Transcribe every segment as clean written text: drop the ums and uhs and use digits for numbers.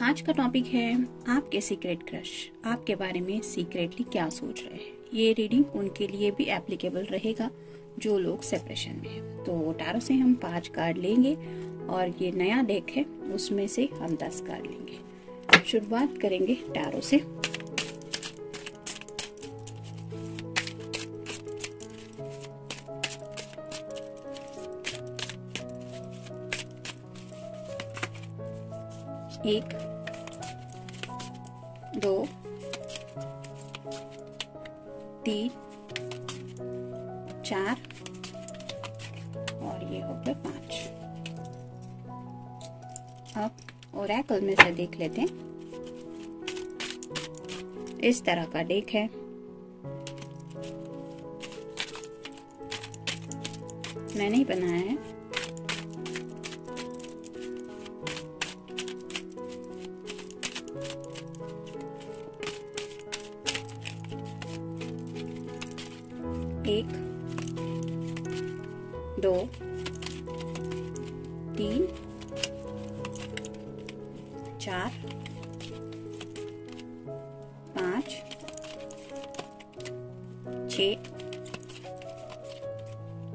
आज का टॉपिक है आपके सीक्रेट क्रश, आपके बारे में सीक्रेटली क्या सोच रहे हैं। ये रीडिंग उनके लिए भी एप्लीकेबल रहेगा जो लोग सेपरेशन में हैं। तो टैरो से हम 5 कार्ड लेंगे और ये नया डेक है उसमें से हम 10 कार्ड लेंगे। शुरुआत करेंगे टैरो से। एक, 2, 3, 4 और ये हो गए 5। अब ओरेकल में से देख लेते हैं। इस तरह का डेक है। मैंने ही बनाया है। एक, 2, 3, 4, 5, 6,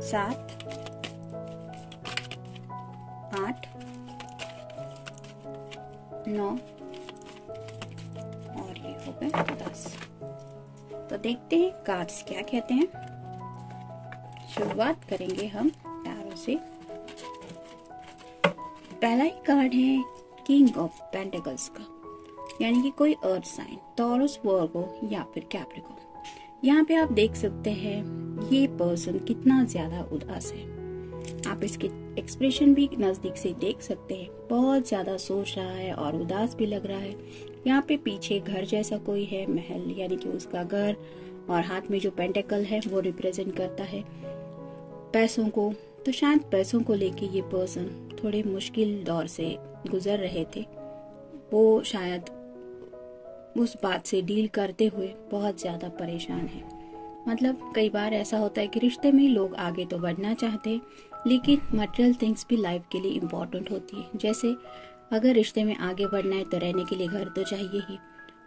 7, 8, 9 और ये हो गए 10। तो देखते हैं कार्ड्स क्या कहते हैं। शुरुआत करेंगे हम टैरो से। पहला ही कार्ड है किंग ऑफ पेंटिकल्स का, यानी कि कोई अर्थ साइन, टॉरस, वर्गो या फिर कैप्रिकॉर्न। यहाँ पे आप देख सकते हैं ये पर्सन कितना ज्यादा उदास है। आप इसके एक्सप्रेशन भी नजदीक से देख सकते हैं। बहुत ज्यादा सोच रहा है और उदास भी लग रहा है। यहाँ पे पीछे घर जैसा कोई है, महल यानी कि उसका घर, और हाथ में जो पेंटिकल है वो रिप्रेजेंट करता है पैसों को। तो शायद पैसों को लेके ये पर्सन थोड़े मुश्किल दौर से गुजर रहे थे। वो शायद उस बात से डील करते हुए बहुत ज्यादा परेशान है। मतलब कई बार ऐसा होता है कि रिश्ते में लोग आगे तो बढ़ना चाहते हैं, लेकिन मटेरियल थिंग्स भी लाइफ के लिए इम्पोर्टेंट होती है। जैसे अगर रिश्ते में आगे बढ़ना है तो रहने के लिए घर तो चाहिए ही,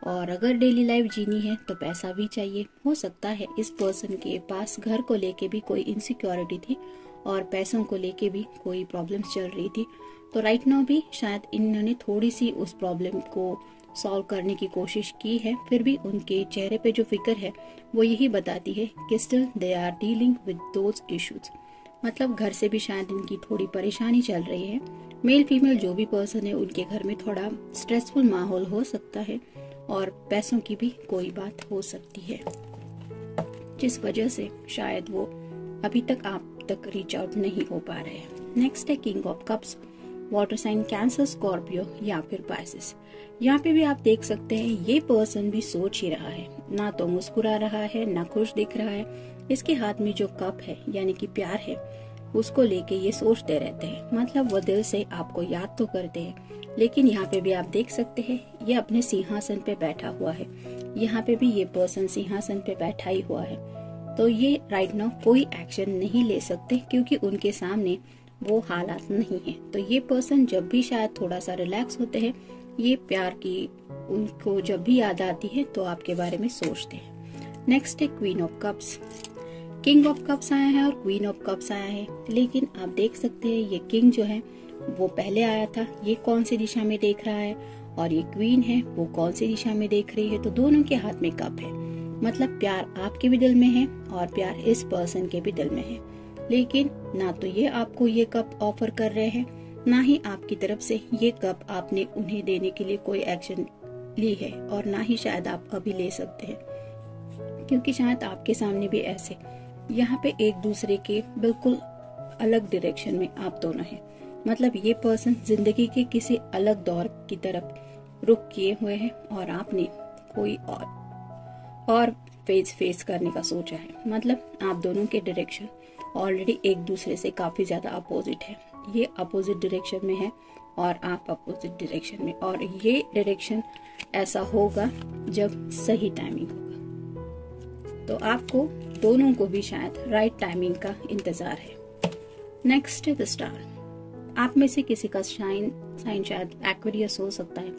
और अगर डेली लाइफ जीनी है तो पैसा भी चाहिए। हो सकता है इस पर्सन के पास घर को लेके भी कोई इनसिक्योरिटी थी और पैसों को लेके भी कोई प्रॉब्लम्स चल रही थी। तो राइट नाउ भी शायद इन्होंने थोड़ी सी उस प्रॉब्लम को सॉल्व करने की कोशिश की है। फिर भी उनके चेहरे पे जो फिक्र है वो यही बताती है कि still they are dealing with those issues. मतलब घर से भी शायद इनकी थोड़ी परेशानी चल रही है। मेल फीमेल जो भी पर्सन है उनके घर में थोड़ा स्ट्रेसफुल माहौल हो सकता है और पैसों की भी कोई बात हो सकती है, जिस वजह से शायद वो अभी तक आप तक रीच आउट नहीं हो पा रहे हैं। नेक्स्ट है king of cups, water sign, cancer, Scorpio या फिर पाइसेस। यहाँ पे भी आप देख सकते हैं ये पर्सन भी सोच ही रहा है, ना तो मुस्कुरा रहा है ना खुश दिख रहा है। इसके हाथ में जो कप है यानी कि प्यार है उसको लेके ये सोचते रहते हैं। मतलब वो दिल से आपको याद तो करते हैं, लेकिन यहाँ पे भी आप देख सकते हैं ये अपने सिंहासन पे बैठा हुआ है। यहाँ पे भी ये पर्सन सिंहासन पे बैठा ही हुआ है। तो ये राइट नाउ कोई एक्शन नहीं ले सकते क्योंकि उनके सामने वो हालात नहीं है। तो ये पर्सन जब भी शायद थोड़ा सा रिलैक्स होते हैं, ये प्यार की उनको जब भी याद आती है तो आपके बारे में सोचते हैं। नेक्स्ट है queen of cups. King of cups आया है और क्वीन ऑफ कप्स आया है, लेकिन आप देख सकते हैं ये किंग जो है वो पहले आया था, ये कौन सी दिशा में देख रहा है, और ये क्वीन है वो कौन सी दिशा में देख रही है। तो दोनों के हाथ में कप है। मतलब प्यार आपके भी दिल में है और प्यार इस पर्सन के भी दिल में है, लेकिन ना तो ये आपको ये कप ऑफर कर रहे हैं, ना ही आपकी तरफ से ये कप आपने उन्हें देने के लिए कोई एक्शन ली है, और ना ही शायद आप अभी ले सकते हैं, क्योंकि शायद आपके सामने भी ऐसे यहाँ पे एक दूसरे के बिल्कुल अलग डायरेक्शन में आप दोनों हैं। मतलब ये पर्सन जिंदगी के किसी अलग दौर की तरफ रुख किए हुए हैं और आपने कोई और फेस करने का सोचा है। मतलब आप दोनों के डायरेक्शन ऑलरेडी एक दूसरे से काफी ज्यादा अपोजिट है। ये अपोजिट डायरेक्शन में है और आप अपोजिट डायरेक्शन में, और ये डायरेक्शन ऐसा होगा जब सही टाइमिंग होगा। तो आपको दोनों को भी शायद राइट टाइमिंग का इंतजार है। नेक्स्ट है द स्टार। आप में से किसी का साइन शायद एक्वेरियस हो सकता है,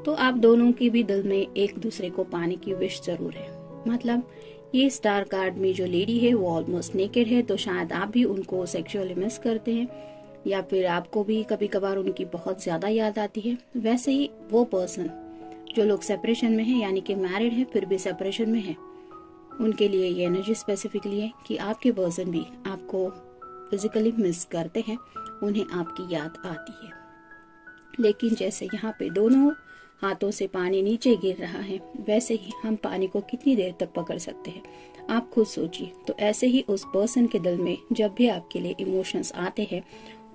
तो आप दोनों के भी दिल में एक दूसरे को पाने की विश जरूर है। मतलब ये स्टार कार्ड में जो लेडी है वो ऑलमोस्ट नेकेड है, तो शायद आप भी उनको सेक्सुअली मिस करते हैं या फिर आपको भी कभी कभार उनकी बहुत ज्यादा याद आती है। वैसे ही वो पर्सन जो लोग सेपरेशन में है, यानी कि मैरिड है फिर भी सेपरेशन में है, उनके लिए ये एनर्जी स्पेसिफिकली है कि आपके पर्सन भी आपको फिजिकली मिस करते हैं, उन्हें आपकी याद आती है। लेकिन जैसे यहाँ पे दोनों हाथों से पानी नीचे गिर रहा है, वैसे ही हम पानी को कितनी देर तक पकड़ सकते हैं, आप खुद सोचिए। तो ऐसे ही उस पर्सन के दिल में जब भी आपके लिए इमोशंस आते हैं,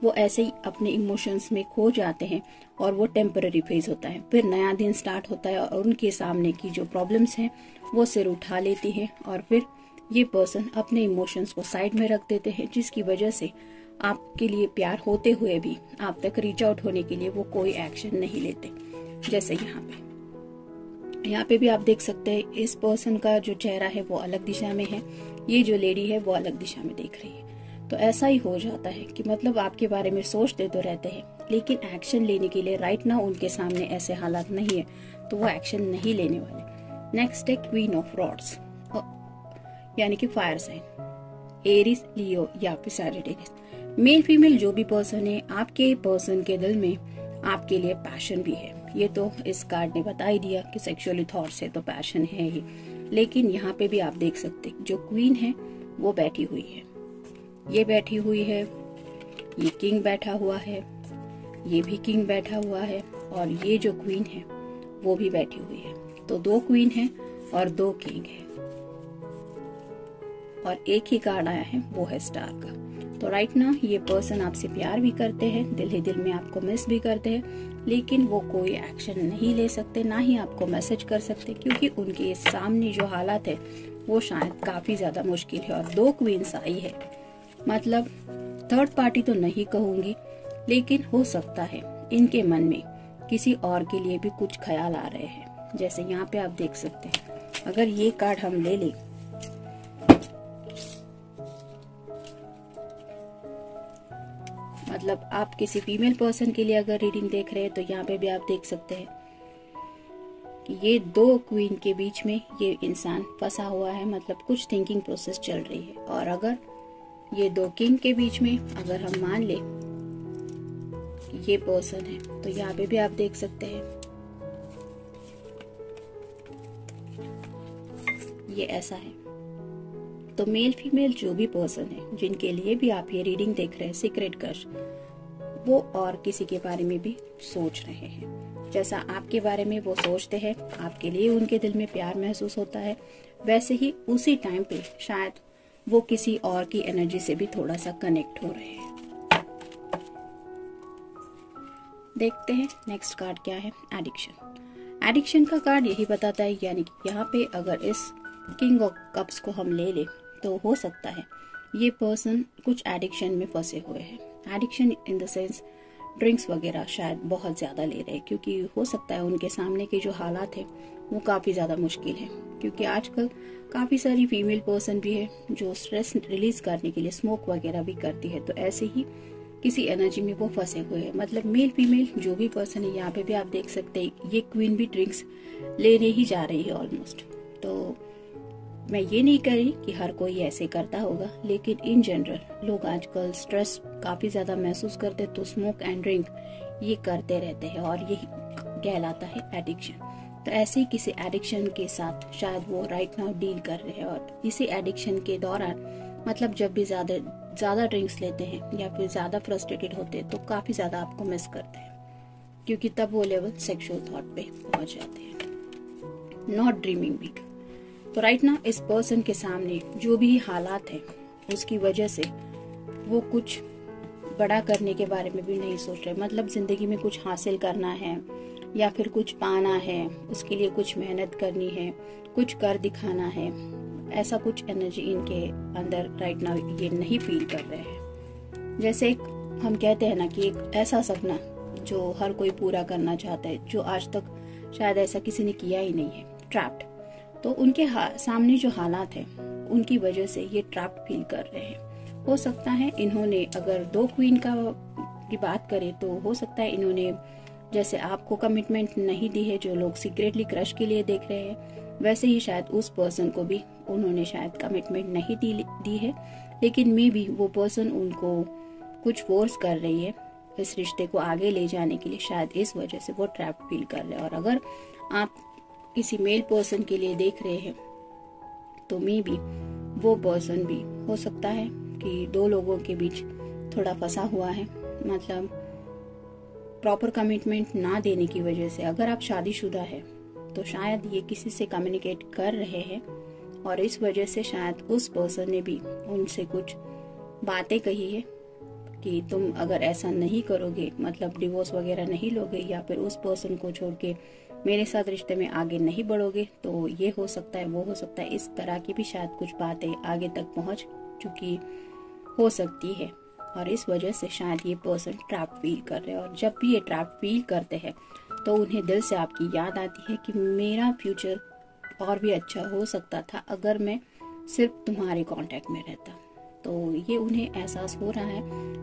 वो ऐसे ही अपने इमोशंस में खो जाते हैं और वो टेम्पररी फेज होता है। फिर नया दिन स्टार्ट होता है और उनके सामने की जो प्रॉब्लम्स हैं वो सिर उठा लेती है और फिर ये पर्सन अपने इमोशंस को साइड में रख देते हैं, जिसकी वजह से आपके लिए प्यार होते हुए भी आप तक रीच आउट होने के लिए वो कोई एक्शन नहीं लेते। जैसे यहाँ पे भी आप देख सकते हैं इस पर्सन का जो चेहरा है वो अलग दिशा में है, ये जो लेडी है वो अलग दिशा में देख रही है। तो ऐसा ही हो जाता है कि मतलब आपके बारे में सोचते तो रहते हैं, लेकिन एक्शन लेने के लिए राइट नाउ उनके सामने ऐसे हालात नहीं है, तो वो एक्शन नहीं लेने वाले। नेक्स्ट है क्वीन ऑफ रॉड्स, यानी कि फायर साइन, एरीज, लियो या फिर सैजिटेरियस। मेल फीमेल जो भी पर्सन है, आपके पर्सन के दिल में आपके लिए पैशन भी है। ये तो इस कार्ड ने बता ही दिया कि सेक्सुअली थॉट्स है तो पैशन है ही। लेकिन यहाँ पे भी आप देख सकते जो क्वीन है वो बैठी हुई है, ये बैठी हुई है, ये किंग बैठा हुआ है, ये भी किंग बैठा हुआ है और ये जो क्वीन है वो भी बैठी हुई है। तो 2 क्वीन है और 2 किंग है और एक ही कार्ड आया है वो है स्टार का। तो राइट ना ये पर्सन आपसे प्यार भी करते हैं, दिल ही दिल में आपको मिस भी करते हैं, लेकिन वो कोई एक्शन नहीं ले सकते, ना ही आपको मैसेज कर सकते, क्योंकि उनके सामने जो हालात है वो शायद काफी ज्यादा मुश्किल है। और 2 क्वींस आई है, मतलब थर्ड पार्टी तो नहीं कहूंगी, लेकिन हो सकता है इनके मन में किसी और के लिए भी कुछ ख्याल आ रहे हैं। जैसे यहाँ पे आप देख सकते हैं, अगर ये कार्ड हम ले लें, मतलब आप किसी फीमेल पर्सन के लिए अगर रीडिंग देख रहे हैं, तो यहाँ पे भी आप देख सकते हैं कि ये 2 क्वीन के बीच में ये इंसान फंसा हुआ है, मतलब कुछ थिंकिंग प्रोसेस चल रही है। और अगर ये 2 किंग के बीच में अगर हम मान ले ये पर्सन है, तो यहाँ पे भी आप देख सकते हैं ये ऐसा है। तो मेल फीमेल जो भी पर्सन है जिनके लिए भी आप ये रीडिंग देख रहे हैं, सीक्रेट क्रश, वो और किसी के बारे में भी सोच रहे हैं। जैसा आपके बारे में वो सोचते हैं, आपके लिए उनके दिल में प्यार महसूस होता है, वैसे ही उसी टाइम पे शायद वो किसी और की एनर्जी से भी थोड़ा सा कनेक्ट हो रहे हैं। देखते हैं नेक्स्ट कार्ड क्या है, एडिक्शन। एडिक्शन का कार्ड यही बताता है, यानी कि यहाँ पे अगर इस किंग ऑफ कप्स को हम ले ले तो हो सकता है ये पर्सन कुछ एडिक्शन में फंसे हुए हैं। Addiction in the sense drinks वगैरह शायद बहुत ज्यादा ले रहे हैं, क्योंकि हो सकता है उनके सामने के जो हालात है वो काफी ज्यादा मुश्किल है। क्योंकि आजकल काफी सारी फीमेल पर्सन भी है जो स्ट्रेस रिलीज करने के लिए स्मोक वगैरह भी करती है, तो ऐसे ही किसी एनर्जी में वो फंसे हुए हैं। मतलब मेल फीमेल जो भी पर्सन है, यहाँ पे भी आप देख सकते हैं ये क्वीन भी ड्रिंक्स लेने ही जा रही है ऑलमोस्ट। तो मैं ये नहीं कह रही कि हर कोई ऐसे करता होगा, लेकिन इन जनरल लोग आजकल स्ट्रेस काफी ज्यादा महसूस करते, तो स्मोक एंड ड्रिंक ये करते रहते हैं और यही कहलाता है एडिक्शन। तो ऐसे ही किसी एडिक्शन के साथ शायद वो राइट नाउ डील कर रहे हैं, और इसी एडिक्शन के दौरान मतलब जब भी ज्यादा ड्रिंक्स लेते हैं या फिर ज्यादा फ्रस्ट्रेटेड होते हैं, तो काफी ज्यादा आपको मिस करते हैं, क्योंकि तब वो लेवल सेक्सुअल थॉट पे पहुंच जाते हैं। Not dreaming big. तो राइट ना इस पर्सन के सामने जो भी हालात है उसकी वजह से वो कुछ बड़ा करने के बारे में भी नहीं सोच रहे। मतलब जिंदगी में कुछ हासिल करना है या फिर कुछ पाना है, उसके लिए कुछ मेहनत करनी है, कुछ कर दिखाना है, ऐसा कुछ एनर्जी इनके अंदर राइट नाउ ये नहीं फील कर रहे हैं। जैसे एक हम कहते हैं ना कि एक ऐसा सपना जो हर कोई पूरा करना चाहता है, जो आज तक शायद ऐसा किसी ने किया ही नहीं है, ट्रैप्ड। तो उनके सामने जो हालात है उनकी वजह से ये ट्रैप्ड फील कर रहे हैं। हो सकता है इन्होंने, अगर 2 क्वीन की बात करें तो हो सकता है इन्होंने जैसे आपको कमिटमेंट नहीं दी है, जो लोग सीक्रेटली क्रश के लिए देख रहे हैं, वैसे ही शायद उस पर्सन को भी उन्होंने शायद कमिटमेंट नहीं दी है, लेकिन मे बी वो पर्सन उनको कुछ फोर्स कर रही है इस रिश्ते को आगे ले जाने के लिए। शायद इस वजह से वो ट्रैप फील कर रहे हैं। और अगर आप किसी मेल पर्सन के लिए देख रहे हैं तो मे बी वो पर्सन भी हो सकता है कि दो लोगों के बीच थोड़ा फंसा हुआ है, मतलब प्रॉपर कमिटमेंट ना देने की वजह से। अगर आप शादीशुदा है तो शायद ये किसी से कम्युनिकेट कर रहे हैं और इस वजह से शायद उस पर्सन ने भी उनसे कुछ बातें कही है कि तुम अगर ऐसा नहीं करोगे, मतलब डिवोर्स वगैरह नहीं लोगे या फिर उस पर्सन को छोड़ के मेरे साथ रिश्ते में आगे नहीं बढ़ोगे तो ये हो सकता है, वो हो सकता है। इस तरह की भी शायद कुछ बातें आगे तक पहुंच चुकी हो सकती है और इस वजह से शायद ये पर्सन ट्रैप फील कर रहे हैं। और जब भी ये ट्रैप फील करते हैं तो उन्हें दिल से आपकी याद आती है कि मेरा फ्यूचर और भी अच्छा हो सकता था अगर मैं सिर्फ तुम्हारे कांटेक्ट में रहता। तो ये उन्हें एहसास हो रहा है,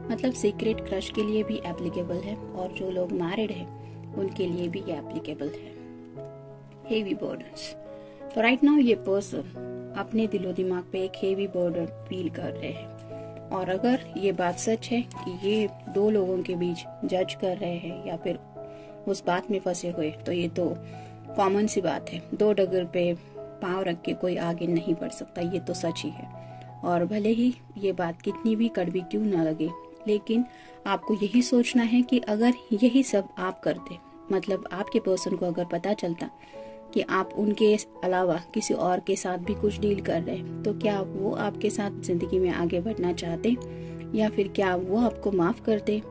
मतलब सीक्रेट क्रश के लिए भी एप्लीकेबल है और जो लोग मैरिड है उनके लिए भी ये एप्लीकेबल है। Heavy burdens. तो राइट नाउ ये पर्सन अपने दिलो दिमाग पे एक हेवी बर्डन फील कर रहे हैं और अगर ये बात सच है कि ये दो लोगों के बीच जज कर रहे हैं या फिर उस बात में फंसे हुए, तो ये तो कॉमन सी बात है। दो डगर पे पांव रख के कोई आगे नहीं बढ़ सकता, ये तो सच ही है। और भले ही ये बात कितनी भी कड़वी क्यों ना लगे, लेकिन आपको यही सोचना है कि अगर यही सब आप करते, मतलब आपके पर्सन को अगर पता चलता कि आप उनके अलावा किसी और के साथ भी कुछ डील कर रहे हैं, तो क्या वो आपके साथ जिंदगी में आगे बढ़ना चाहते या फिर क्या वो आपको माफ करते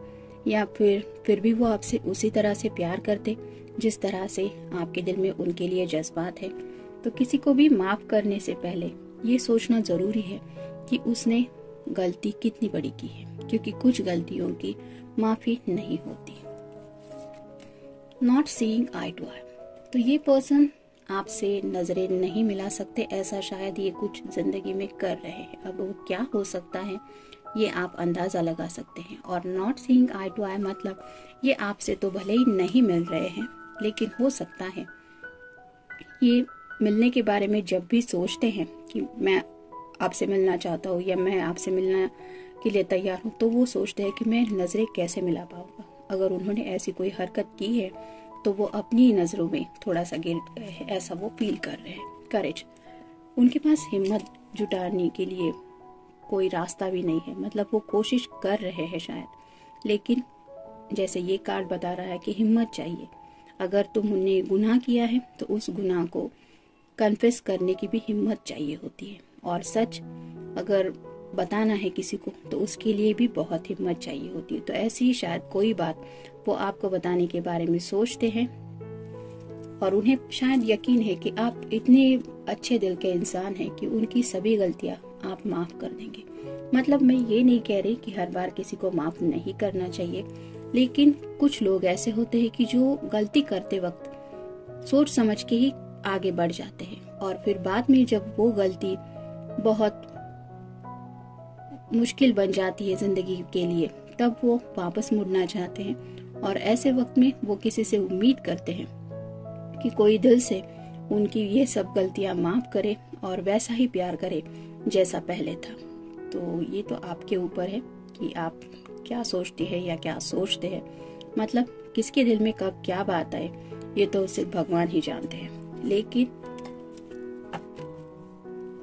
या फिर भी वो आपसे उसी तरह से प्यार करते जिस तरह से आपके दिल में उनके लिए जज्बात है। तो किसी को भी माफ करने से पहले ये सोचना जरूरी है कि उसने गलती कितनी बड़ी की है, क्योंकि कुछ गलतियों की माफी नहीं होती। नॉट सीइंग आई टू आई। तो ये पर्सन आपसे नजरें नहीं मिला सकते, ऐसा शायद ये कुछ जिंदगी में कर रहे हैं। अब वो क्या हो सकता है ये आप अंदाजा लगा सकते हैं। और नॉट सीइंग आई टू आई मतलब ये आपसे तो भले ही नहीं मिल रहे हैं, लेकिन हो सकता है ये मिलने के बारे में जब भी सोचते हैं कि मैं आपसे मिलना चाहता हूँ या मैं आपसे मिलने के लिए तैयार हूँ, तो वो सोचते हैं कि मैं नजरें कैसे मिला पाऊंगा। अगर उन्होंने ऐसी कोई हरकत की है तो वो अपनी नजरों में थोड़ा सा गिल्ट है, ऐसा वो फील कर रहे हैं। करेज। उनके पास हिम्मत जुटाने के लिए कोई रास्ता भी नहीं है, मतलब वो कोशिश कर रहे हैं शायद, लेकिन जैसे ये कार्ड बता रहा है कि हिम्मत चाहिए। अगर तुमने गुनाह किया है तो उस गुनाह को कन्फेस करने की भी हिम्मत चाहिए होती है। और सच अगर बताना है किसी को तो उसके लिए भी बहुत हिम्मत चाहिए होती है। तो ऐसी ही शायद कोई बात वो आपको बताने के बारे में सोचते हैं और उन्हें शायद यकीन है कि आप इतने अच्छे दिल के इंसान हैं कि उनकी सभी गलतियां आप माफ कर देंगे। मतलब मैं ये नहीं कह रही कि हर बार किसी को माफ नहीं करना चाहिए, लेकिन कुछ लोग ऐसे होते हैं कि जो गलती करते वक्त सोच समझ के ही आगे बढ़ जाते हैं और फिर बाद में जब वो गलती बहुत मुश्किल बन जाती है जिंदगी के लिए, तब वो वापस मुड़ना चाहते हैं और ऐसे वक्त में वो किसी से उम्मीद करते हैं कि कोई दिल से उनकी ये सब गलतियां माफ करे और वैसा ही प्यार करे जैसा पहले था। तो ये तो आपके ऊपर है कि आप क्या सोचती है या क्या सोचते हैं, मतलब किसके दिल में कब क्या बात आए ये तो सिर्फ भगवान ही जानते हैं। लेकिन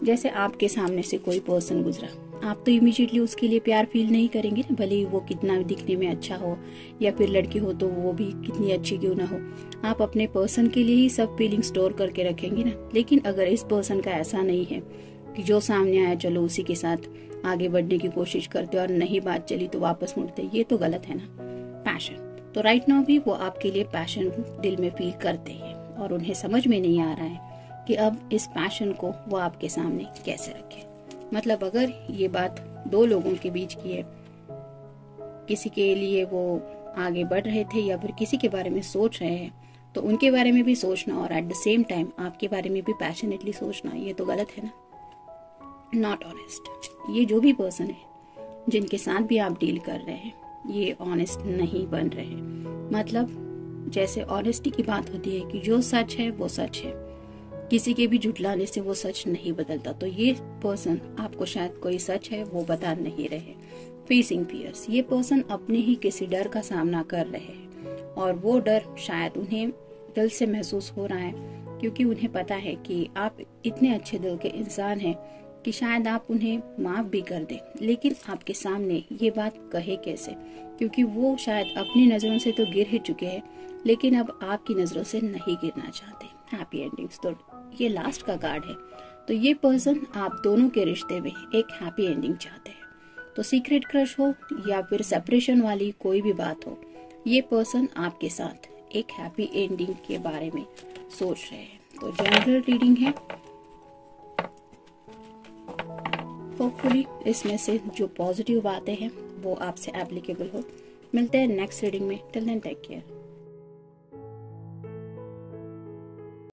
जैसे आपके सामने से कोई पर्सन गुजरा, आप तो इमीडिएटली उसके लिए प्यार फील नहीं करेंगे ना, भले ही वो कितना दिखने में अच्छा हो या फिर लड़की हो तो वो भी कितनी अच्छी क्यों ना हो, आप अपने पर्सन के लिए ही सब फीलिंग स्टोर करके रखेंगे ना। लेकिन अगर इस पर्सन का ऐसा नहीं है कि जो सामने आया चलो उसी के साथ आगे बढ़ने की कोशिश करते और नहीं बात चली तो वापस मुड़ते, ये तो गलत है ना। पैशन। तो राइट नाउ भी वो आपके लिए पैशन दिल में फील करते हैं और उन्हें समझ में नहीं आ रहा है कि अब इस पैशन को वो आपके सामने कैसे रखे। मतलब अगर ये बात दो लोगों के बीच की है, किसी के लिए वो आगे बढ़ रहे थे या फिर किसी के बारे में सोच रहे हैं, तो उनके बारे में भी सोचना और एट द सेम टाइम आपके बारे में भी पैशनेटली सोचना, ये तो गलत है ना। Not honest. ये जो भी पर्सन है जिनके साथ भी आप डील कर रहे हैं ये ऑनेस्ट नहीं बन रहे, मतलब जैसे ऑनेस्टी की बात होती है कि जो सच है वो सच है, किसी के भी झुठलाने से वो सच नहीं बदलता। तो ये पर्सन आपको शायद कोई सच है वो बता नहीं रहे। फेसिंग फियर्स, ये पर्सन अपने ही किसी डर का सामना कर रहे हैं और वो डर शायद उन्हें दिल से महसूस हो रहा है, क्योंकि उन्हें पता है कि आप इतने अच्छे दिल के इंसान हैं कि शायद आप उन्हें माफ भी कर दें, लेकिन आपके सामने ये बात कहे कैसे, क्योंकि वो शायद अपनी नजरों से तो गिर ही चुके हैं, लेकिन अब आपकी नजरों से नहीं गिरना चाहते। हैप्पी एंडिंग्स, तो ये लास्ट का कार्ड है। तो ये पर्सन आप दोनों के रिश्ते में एक हैप्पी एंडिंग चाहते हैं। तो सीक्रेट क्रश हो या फिर सेपरेशन वाली कोई भी बात हो, ये पर्सन आपके साथ एक हैप्पी एंडिंग के बारे में सोच रहे हैं। तो जनरल रीडिंग है, होपफुली इसमें से जो पॉजिटिव बातें हैं वो आपसे एप्लीकेबल हो। मिलते हैं नेक्स्ट रीडिंग में। Till then take care.